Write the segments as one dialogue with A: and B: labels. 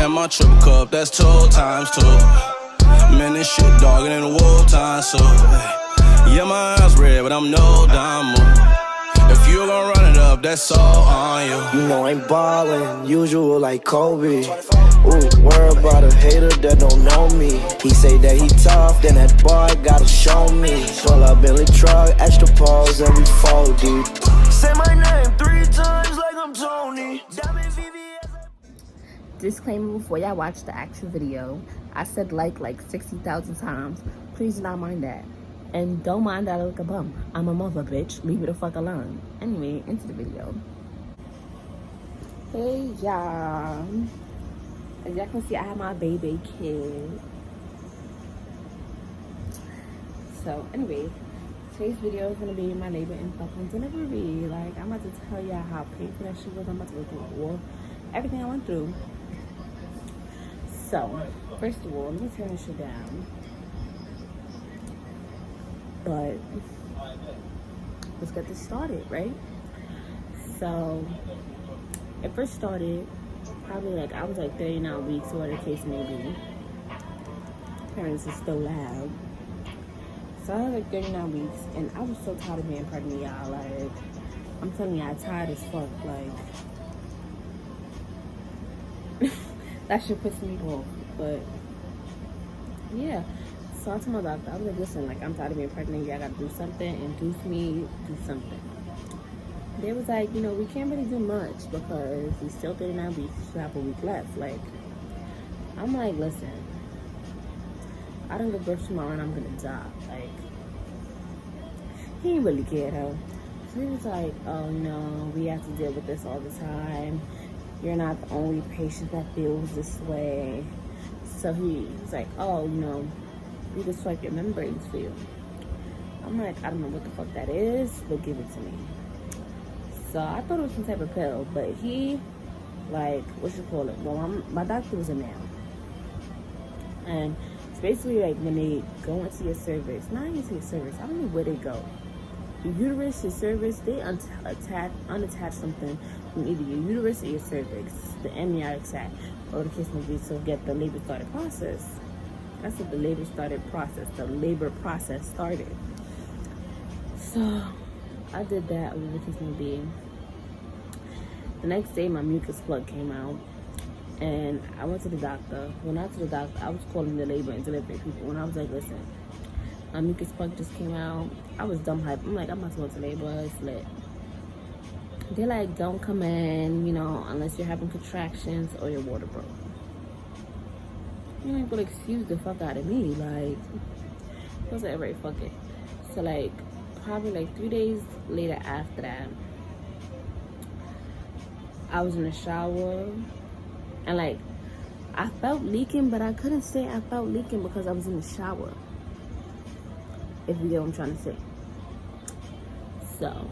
A: And my triple cup, that's 2 times 2. Man, this shit dogging in the wartime, so yeah, my eyes red, but I'm no dime. If you gon' run it up, that's all on you.
B: You know I'm ballin', usual like Kobe. Ooh, worry about a hater that don't know me. He say that he tough, then that boy gotta show me. Pull up Billy truck, extra pose, and we fold deep. Say my name 3 times like I'm Tony.
C: Disclaimer before y'all watch the actual video. I said like 60,000 times. Please do not mind that. And don't mind that I look a bum. I'm a mother, bitch. Leave me the fuck alone. Anyway, into the video. Hey, y'all. As y'all can see, I have my baby kid. So, anyway, today's video is going to be my labor and fucking delivery. Like, I'm about to tell y'all how painful that shit was. I'm about to go through all, everything I went through. So, first of all, let me turn this shit down. But let's get this started, right? So it first started probably I was 39 weeks or whatever the case may be. Parents is still loud. So I was 39 weeks and I was so tired of being pregnant, y'all. Like, I'm telling you, I'm tired as fuck. Like that shit pissed me off. But yeah. So I told my doctor, I was like, listen, I'm tired of being pregnant. Y'all gotta do something. Induce me, do something. They was like, we can't really do much because he's still 39 weeks. You still have a week left. I'm like, listen, I don't give birth tomorrow and I'm gonna die. He didn't really care though. So he was like, oh no, we have to deal with this all the time. You're not the only patient that feels this way. So he was like, oh, we just swipe your membranes for you. I'm like, I don't know what the fuck that is, but give it to me. So I thought it was some type of pill, but he, well, my doctor was a male. And it's basically when they go into your cervix, not into your cervix, I don't know where they go. Your uterus, your cervix, they unattach something from either your uterus or your cervix, the amniotic sac, or the case may be, to get the labor started process. That's what the labor process started. So I did that, whatever the case may be. The next day my mucus plug came out and I went to the doctor. When I went to the doctor, I was calling the labor and delivery people. When I was like, listen, my mucus plug just came out. I was dumb hype. I'm like, I'm not going to labor, it's lit. They're like, don't come in, unless you're having contractions or your water broke. You ain't gonna excuse the fuck out of me. I was like, alright, fuck it. So probably 3 days later after that, I was in the shower and I felt leaking, but I couldn't say I felt leaking because I was in the shower. If you get what I'm trying to say. So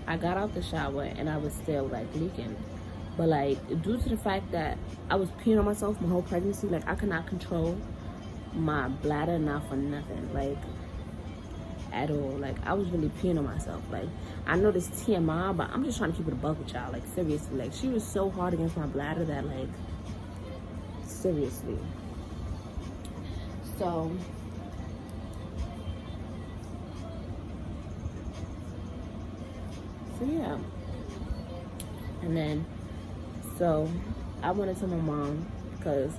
C: I got out the shower and I was still leaking. But due to the fact that I was peeing on myself my whole pregnancy, I could not control my bladder, not for nothing, at all. I was really peeing on myself. I know this TMI, but I'm just trying to keep it a buck with y'all. Seriously, she was so hard against my bladder that seriously. So yeah. And then so I went to tell my mom because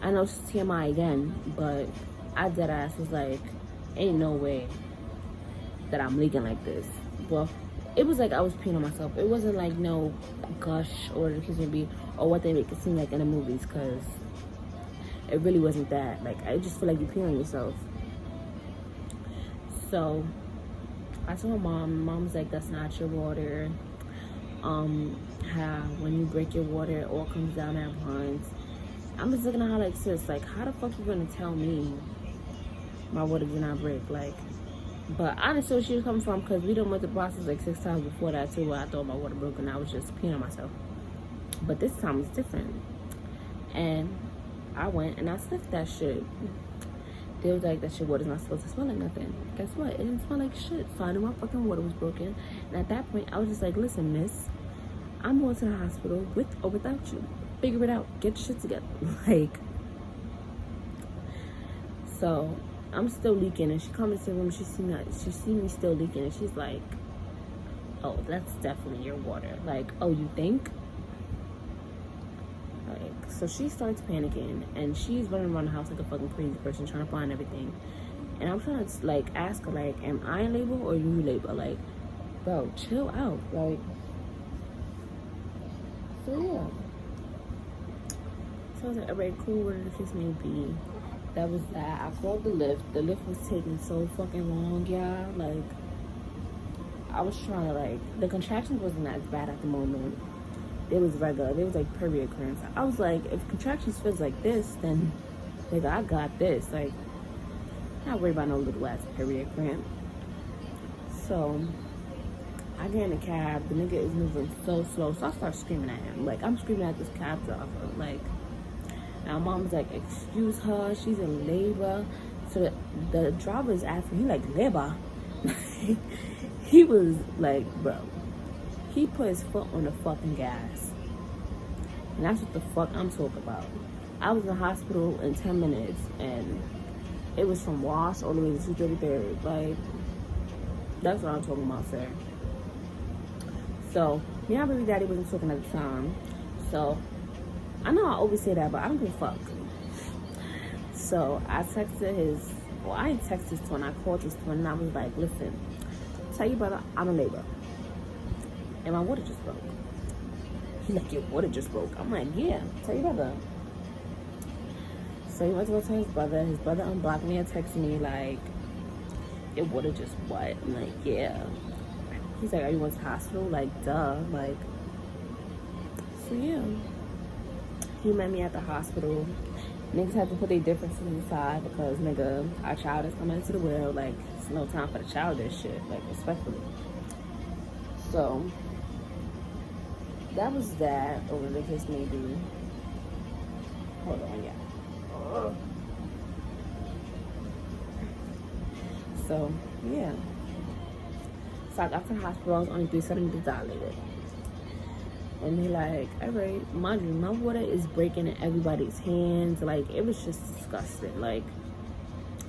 C: I know she's TMI again, but I dead ass was like, ain't no way that I'm leaking like this. Well, it was I was peeing on myself. It wasn't no gush or the kids would be or what they make it seem like in the movies, because it really wasn't that. I just feel like you're peeing on yourself. So I told my mom was like, that's not your water. How when you break your water, it all comes down at once. I'm just looking at her sis, how the fuck you gonna tell me my water did not break? But I understood where she was coming from, because we done went the process 6 times before that too, where I thought my water broke and I was just peeing on myself. But this time it's different. And I went and I sniffed that shit. They was like, that shit water's not supposed to smell like nothing. Guess what? It didn't smell like shit. So I knew my fucking water was broken. And at that point, I was just like, listen, miss, I'm going to the hospital with or without you. figure it out. Get your shit together. Like, so I'm still leaking, and she comes into the room. She see me still leaking, and she's like, "Oh, that's definitely your water." Like, "Oh, you think?" Like, so she starts panicking, and she's running around the house like a fucking crazy person, trying to find everything. And I'm trying to like ask her, like, "Am I in labor or you labor?" Like, bro, chill out. Like, so yeah. So I was like, alright, cool, whatever the case may be. That was that. I called the lift. The lift was taking so fucking long, y'all. Like, I was trying to, like, the contractions wasn't as bad at the moment. It was regular. It was like period cramps. I was like, if contractions feels like this, then nigga, I got this. Like, not worried about no little ass period cramp. So I get in the cab. The nigga is moving so slow. So I start screaming at him. Like, I'm screaming at this cab driver. Like, now mom's like, excuse her, she's in labor. So the driver is asking, he like, labor? He was like, bro, he put his foot on the fucking gas. And that's what the fuck I'm talking about. I was in the hospital in 10 minutes, and it was from Wash all the way to 233rd. Like, that's what I'm talking about, sir. So, me and my baby daddy wasn't talking at the time. So, I know I always say that, but I don't give a fuck. So, I texted I didn't text his twin. I called his twin, and I was like, listen, tell your brother I'm in labor. And my water just broke. He like, your water just broke. I'm like, yeah, tell your brother. So he went to go tell his brother. His brother unblocked me and texted me like, your water just what? I'm like, yeah. He's like, are you going to the hospital? Like, duh. Like, so yeah. He met me at the hospital. Niggas have to put their differences aside because, nigga, our child is coming into the world. Like, it's no time for the childish shit. Like, respectfully. So, that was that, or whatever the case may be. Hold on, yeah. So, yeah. So I got to the hospital, I was only 3 centimeters dilated. And they like, alright, mind you, my water is breaking in everybody's hands. Like, it was just disgusting. Like,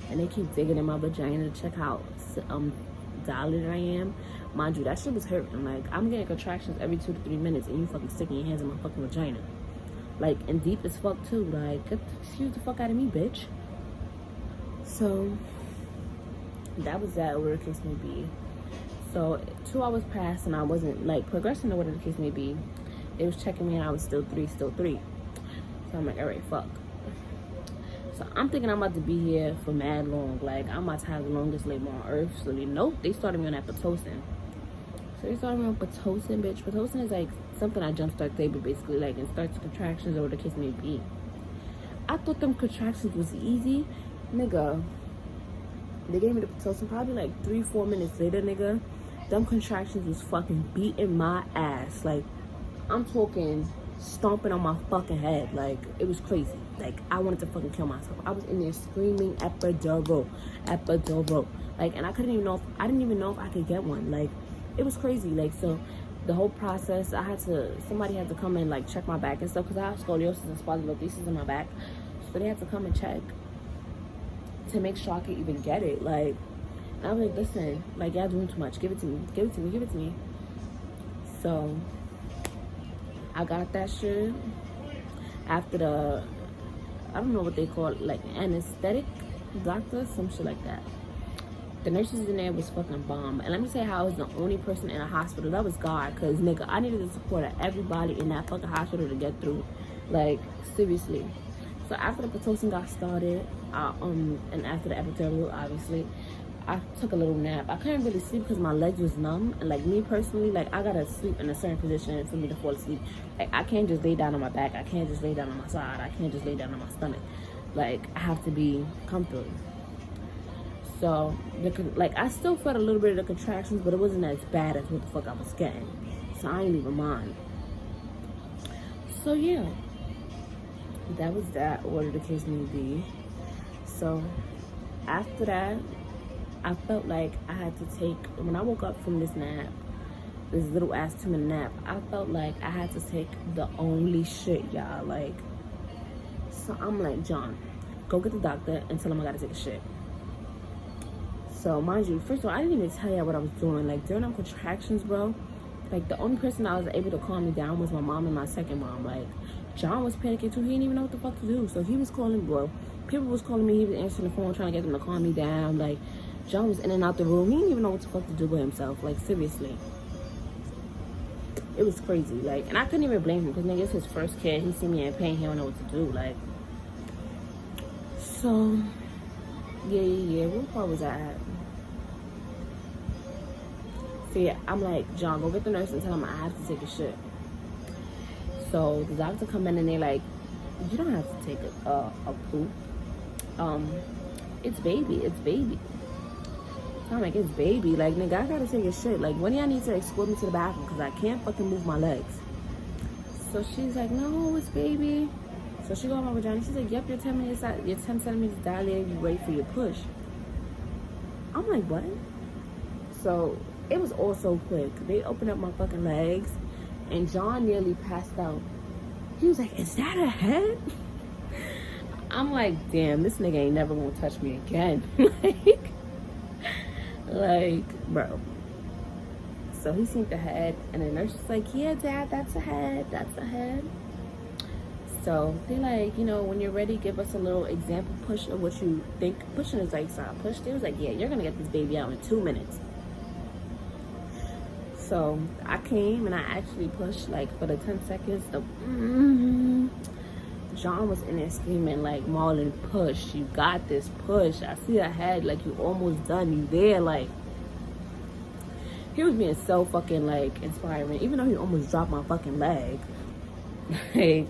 C: and they keep digging in my vagina to check how dilated I am. Mind you, that shit was hurting. Like, I'm getting contractions every 2 to 3 minutes, and you fucking sticking your hands in my fucking vagina. Like, and deep as fuck too. Like, excuse the fuck out of me, bitch. So, that was that, whatever the case may be. So, 2 hours passed, and I wasn't, like, progressing or whatever the case may be. They was checking me, and I was still 3. So, I'm like, alright, fuck. So, I'm thinking I'm about to be here for mad long. Like, I'm about to have the longest labor on earth. So, nope, they started me on that Pitocin. So, they started me on Pitocin, bitch. Pitocin is, like, something I jumpstart labor, basically. Like, it starts contractions or whatever the case may be. I thought them contractions was easy. Nigga, they gave me the Pitocin probably, like, 3-4 minutes later, nigga. Them contractions was fucking beating my ass. Like, I'm talking stomping on my fucking head. Like, it was crazy. Like, I wanted to fucking kill myself. I was in there screaming epidural. Like, and I didn't even know if I could get one. Like, it was crazy. Like, so the whole process, somebody had to come and like check my back and stuff, because I have scoliosis and spondylolisthesis in my back. So they had to come and check to make sure I could even get it. Like, and I was like, listen, like, y'all doing too much. Give it to me. So I got that shit after I don't know what they call it, like anesthetic doctor, some shit like that. The nurses in there was fucking bomb. And let me say how I was the only person in a hospital. That was God, because nigga, I needed the support of everybody in that fucking hospital to get through. Like, seriously. So after the Pitocin got started, and after the epidural, obviously, I took a little nap. I couldn't really sleep because my legs was numb. And like, me personally, like, I gotta sleep in a certain position for me to fall asleep. Like, I can't just lay down on my back. I can't just lay down on my side. I can't just lay down on my stomach. Like, I have to be comfortable. So, I still felt a little bit of the contractions, but it wasn't as bad as what the fuck I was getting. So I ain't even mind. So yeah, that was that, whatever the case may be. So after that, I felt like I had to take, when I woke up from this nap, this little ass 2-minute nap. I felt like I had to take the only shit, y'all. Like, so I'm like, John, go get the doctor and tell him I gotta take a shit. So mind you, first of all, I didn't even tell y'all what I was doing. Like during them contractions, bro, like the only person that was able to calm me down was my mom and my second mom. Like John was panicking too. He didn't even know what the fuck to do. So he was calling, bro. People was calling me. He was answering the phone, trying to get them to calm me down. Like John was in and out the room. He didn't even know what the fuck to do with himself. Like seriously, it was crazy. Like, and I couldn't even blame him because nigga, it's his first kid. He see me in pain. He don't know what to do. Like, so yeah. What part was I at? So yeah, I'm like, John, go get the nurse and tell him I have to take a shit. So the doctor come in and they're like, you don't have to take a poop. It's baby. So I'm like, it's baby. Like, nigga, I gotta take a shit. Like, when do y'all need to escort me to the bathroom? Because I can't fucking move my legs. So she's like, no, it's baby. So she go on my vagina. She's like, yep, you're 10 centimeters dilated. You ready for your push. I'm like, what? So it was all so quick. They opened up my fucking legs. And John nearly passed out. He was like, is that a head? I'm like, damn, this nigga ain't never gonna touch me again. like, bro. So he seen the head, and the nurse was like, yeah, Dad, that's a head. So they like, you know, when you're ready, give us a little example push of what you think pushing is like. So I pushed. They was like, yeah, you're gonna get this baby out in 2 minutes. So I came and I actually pushed like for the 10 seconds. John was in there screaming like, Marlon, push. You got this, push. I see a head, like you almost done. You there, like. He was being so fucking like inspiring, even though he almost dropped my fucking leg. Like,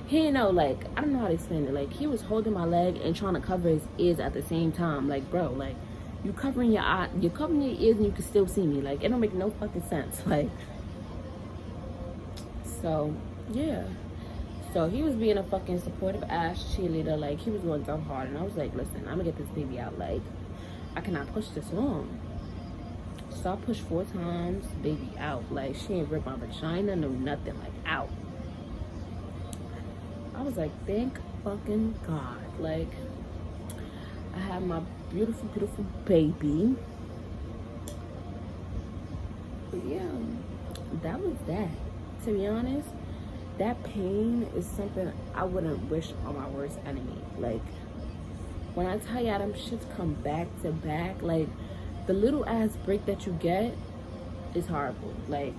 C: he didn't know, like, I don't know how to explain it. Like, he was holding my leg and trying to cover his ears at the same time. Like, bro, like, you covering your eye, you're covering your ears and you can still see me. Like, it don't make no fucking sense. Like, so yeah. So he was being a fucking supportive ass cheerleader. Like, he was going dumb hard, and I was like, listen, I'm gonna get this baby out. Like, I cannot push this long. So I pushed 4 times, baby out. Like, she ain't ripped my vagina, no nothing. Like, out. I was like, thank fucking God. Like, I had my beautiful, beautiful baby. But yeah, that was that. To be honest, that pain is something I wouldn't wish on my worst enemy. Like, when I tell y'all them shits come back to back, like, the little ass break that you get is horrible. Like,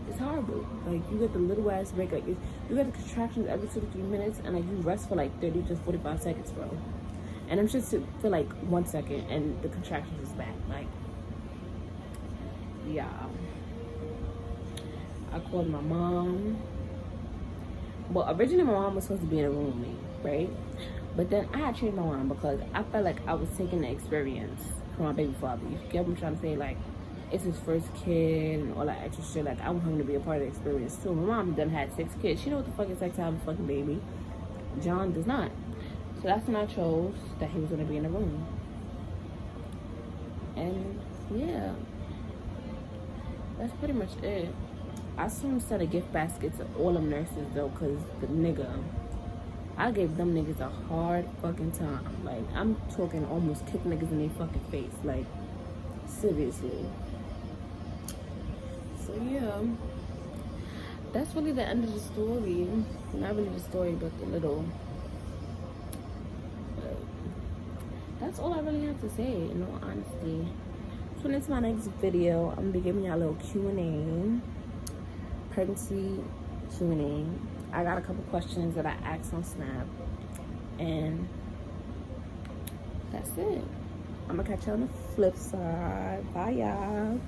C: it's horrible. Like, you get the little ass break. Like, you get the contractions every 2 to 3 minutes, and like you rest for like 30 to 45 seconds, bro. And I'm just for like 1 second, and the contractions is back. Like, yeah. I called my mom. Well, originally my mom was supposed to be in a room with me, right? But then I had changed my mind because I felt like I was taking the experience for my baby father. You get what I'm trying to say? Like, it's his first kid and all that extra shit. Like, I want him to be a part of the experience too. My mom done had 6 kids. She know what the fuck it's like to have a fucking baby. John does not. So that's when I chose that he was gonna be in the room. And yeah, that's pretty much it. I soon sent a gift basket to all them nurses though, cause the nigga, I gave them niggas a hard fucking time. Like, I'm talking almost kick niggas in their fucking face. Like, seriously. So yeah, that's really the end of the story. Not really the story, but the little. But that's all I really have to say, in all honesty. Tune into my next video. I'm gonna be giving y'all a little Q&A. Pregnancy Q&A. I got a couple questions that I asked on Snap, and that's it. I'm gonna catch you on the flip side. Bye, y'all.